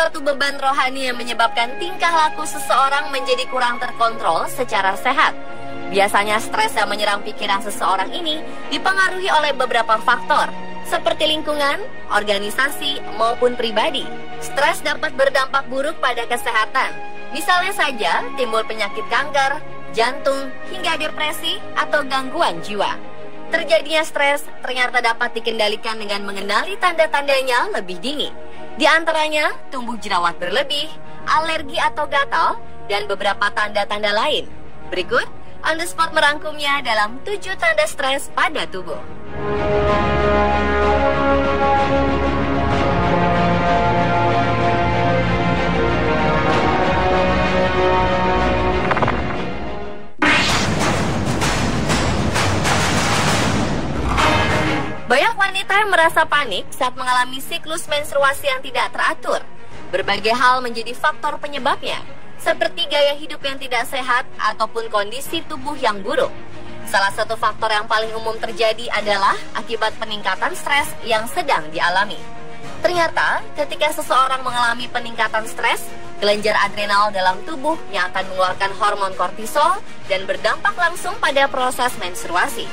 suatu beban rohani yang menyebabkan tingkah laku seseorang menjadi kurang terkontrol secara sehat. Biasanya stres yang menyerang pikiran seseorang ini dipengaruhi oleh beberapa faktor, seperti lingkungan, organisasi, maupun pribadi. Stres dapat berdampak buruk pada kesehatan. Misalnya saja, timbul penyakit kanker, jantung, hingga depresi atau gangguan jiwa. Terjadinya stres ternyata dapat dikendalikan dengan mengenali tanda-tandanya lebih dini. Di antaranya, tumbuh jerawat berlebih, alergi atau gatal, dan beberapa tanda-tanda lain. Berikut, On The Spot merangkumnya dalam 7 tanda stres pada tubuh. Banyak wanita yang merasa panik saat mengalami siklus menstruasi yang tidak teratur. Berbagai hal menjadi faktor penyebabnya, seperti gaya hidup yang tidak sehat ataupun kondisi tubuh yang buruk. Salah satu faktor yang paling umum terjadi adalah akibat peningkatan stres yang sedang dialami. Ternyata, ketika seseorang mengalami peningkatan stres, kelenjar adrenal dalam tubuh yang akan mengeluarkan hormon kortisol dan berdampak langsung pada proses menstruasi.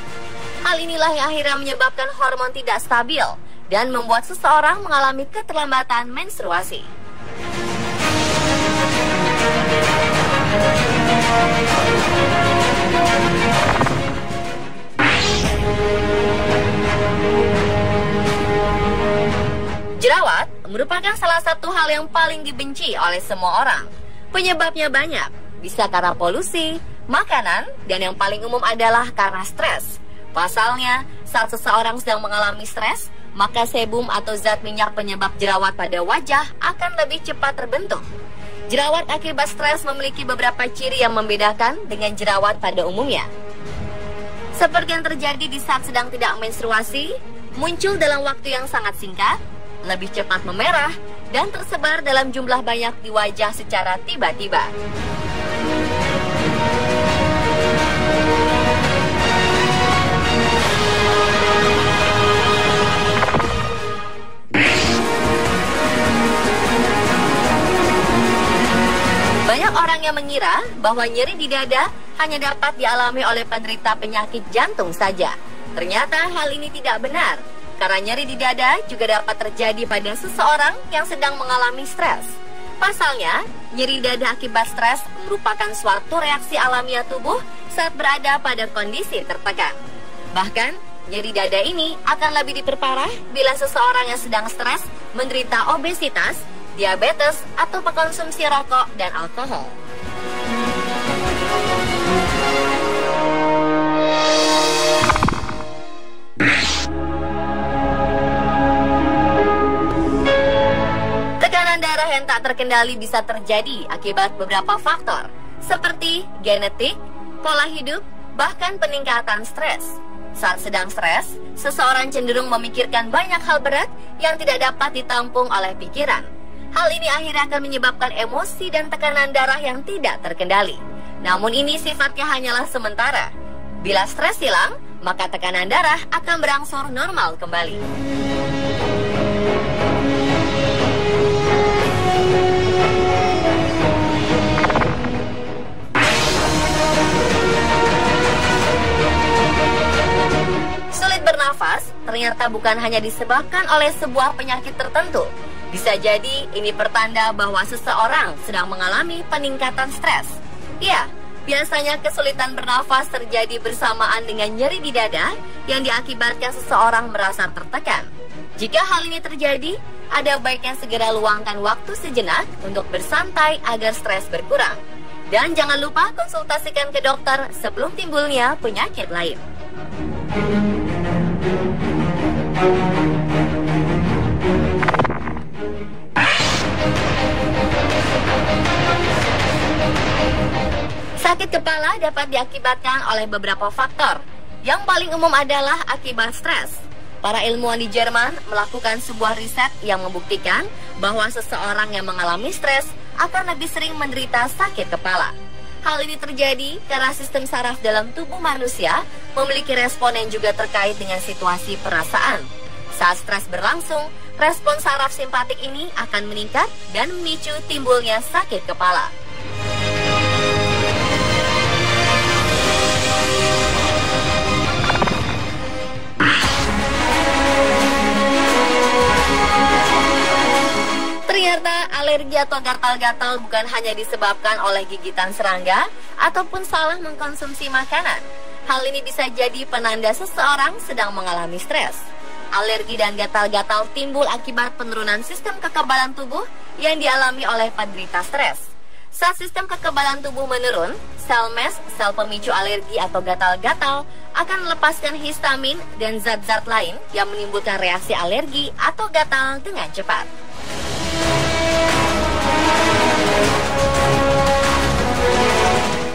Hal inilah yang akhirnya menyebabkan hormon tidak stabil dan membuat seseorang mengalami keterlambatan menstruasi. Jerawat merupakan salah satu hal yang paling dibenci oleh semua orang. Penyebabnya banyak, bisa karena polusi, makanan, dan yang paling umum adalah karena stres. Pasalnya, saat seseorang sedang mengalami stres, maka sebum atau zat minyak penyebab jerawat pada wajah akan lebih cepat terbentuk. Jerawat akibat stres memiliki beberapa ciri yang membedakan dengan jerawat pada umumnya. Seperti yang terjadi di saat sedang tidak menstruasi, muncul dalam waktu yang sangat singkat, lebih cepat memerah, dan tersebar dalam jumlah banyak di wajah secara tiba-tiba. Banyak orang yang mengira bahwa nyeri di dada hanya dapat dialami oleh penderita penyakit jantung saja. Ternyata hal ini tidak benar, karena nyeri di dada juga dapat terjadi pada seseorang yang sedang mengalami stres. Pasalnya, nyeri dada akibat stres merupakan suatu reaksi alamiah tubuh saat berada pada kondisi tertekan. Bahkan, nyeri dada ini akan lebih diperparah bila seseorang yang sedang stres menderita obesitas, diabetes, atau mengkonsumsi rokok dan alkohol. Tekanan darah yang tak terkendali bisa terjadi akibat beberapa faktor, seperti genetik, pola hidup, bahkan peningkatan stres. Saat sedang stres, seseorang cenderung memikirkan banyak hal berat yang tidak dapat ditampung oleh pikiran. Hal ini akhirnya akan menyebabkan emosi dan tekanan darah yang tidak terkendali. Namun ini sifatnya hanyalah sementara. Bila stres hilang, maka tekanan darah akan berangsur normal kembali. Sulit bernafas ternyata bukan hanya disebabkan oleh sebuah penyakit tertentu. Bisa jadi ini pertanda bahwa seseorang sedang mengalami peningkatan stres. Ya, biasanya kesulitan bernafas terjadi bersamaan dengan nyeri di dada yang diakibatkan seseorang merasa tertekan. Jika hal ini terjadi, ada baiknya segera luangkan waktu sejenak untuk bersantai agar stres berkurang. Dan jangan lupa konsultasikan ke dokter sebelum timbulnya penyakit lain. Sakit kepala dapat diakibatkan oleh beberapa faktor. Yang paling umum adalah akibat stres. Para ilmuwan di Jerman melakukan sebuah riset yang membuktikan bahwa seseorang yang mengalami stres akan lebih sering menderita sakit kepala. Hal ini terjadi karena sistem saraf dalam tubuh manusia memiliki respon yang juga terkait dengan situasi perasaan. Saat stres berlangsung, respon saraf simpatik ini akan meningkat dan memicu timbulnya sakit kepala. Ternyata alergi atau gatal-gatal bukan hanya disebabkan oleh gigitan serangga ataupun salah mengkonsumsi makanan. Hal ini bisa jadi penanda seseorang sedang mengalami stres. Alergi dan gatal-gatal timbul akibat penurunan sistem kekebalan tubuh yang dialami oleh penderita stres. Saat sistem kekebalan tubuh menurun, sel MES, sel pemicu alergi atau gatal-gatal, akan melepaskan histamin dan zat-zat lain yang menimbulkan reaksi alergi atau gatal dengan cepat.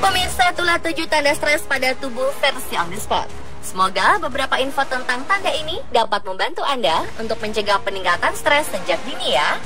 Pemirsa, itulah 7 tanda stres pada tubuh versi on the spot. Semoga beberapa info tentang tanda ini dapat membantu Anda untuk mencegah peningkatan stres sejak dini ya.